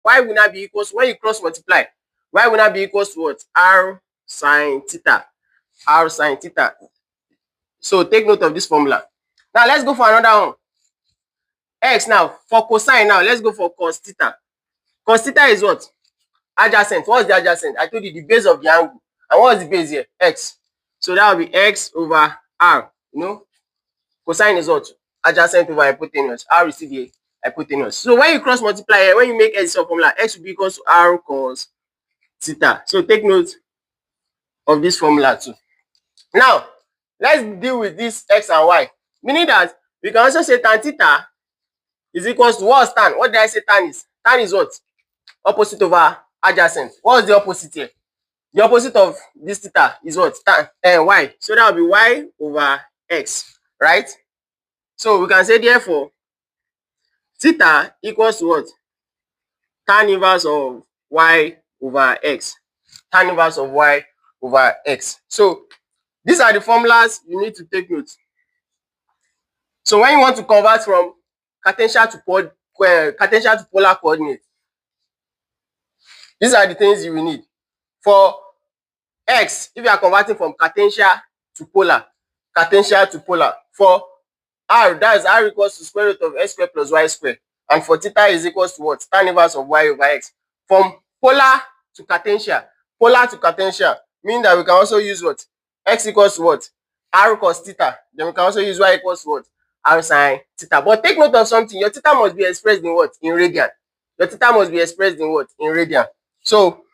y will not be equals, when you cross multiply, y will not be equals to what? R sine theta. R sine theta. So take note of this formula. Now let's go for another one. X now. For cosine now, let's go for cos theta. Cos theta is what? Adjacent. What's the adjacent? I told you the base of the angle. And what's the base here? X. So that will be x over r. You know, cosine is what? Adjacent over hypotenuse. R is still the hypotenuse. So when you cross multiply here, when you make x formula, x will be equal to r cos theta. So take note of this formula too. Now, let's deal with this x and y. Meaning that we can also say tan theta is equals to what's tan? What did I say tan is? Tan is what? Opposite over adjacent. What's the opposite here? The opposite of this theta is what? Tan y. So that will be y over x, right? So we can say therefore theta equals to what? Tan inverse of y over x. Tan inverse of y over x. So these are the formulas you need to take note. So when you want to convert from Cartesian to polar coordinate, these are the things you will need. For x, if you are converting from Cartesian to polar. For r, that is r equals to square root of x square plus y square. And for theta is equals to what? Tan inverse of y over x. From polar to Cartesian means that we can also use what? X equals to what? R cos theta. Then we can also use y equals to what? R sine theta. But take note of something. Your theta must be expressed in what? In radian. Your theta must be expressed in what? In radian. So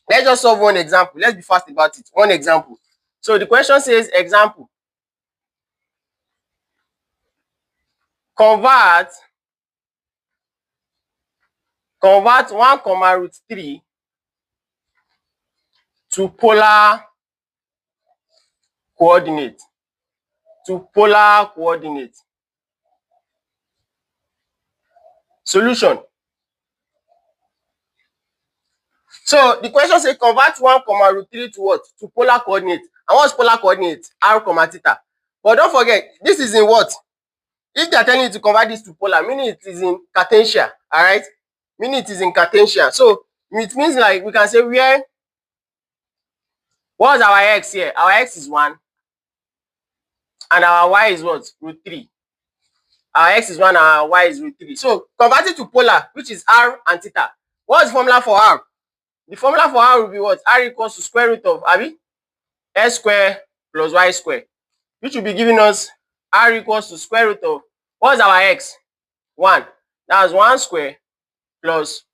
let's just solve one example. Let's be fast about it. One example. So the question says, example, convert 1, to polar coordinate. Solution. So the question says convert 1, to what? To polar coordinate. And what's polar coordinate? R, theta. But don't forget, this is in what? If they are telling you to convert this to polar, meaning it is in Cartesian, all right? Meaning it is in Cartesian. So it means like we can say where, what's our x here? Our x is 1 and our y is what? √3. Our x is 1 and our y is √3. So convert it to polar, which is r and theta. What's the formula for r? The formula for r will be what? R equals to square root of x square plus y square, which will be giving us r equals to square root of, what's our x? 1. That's 1 square plus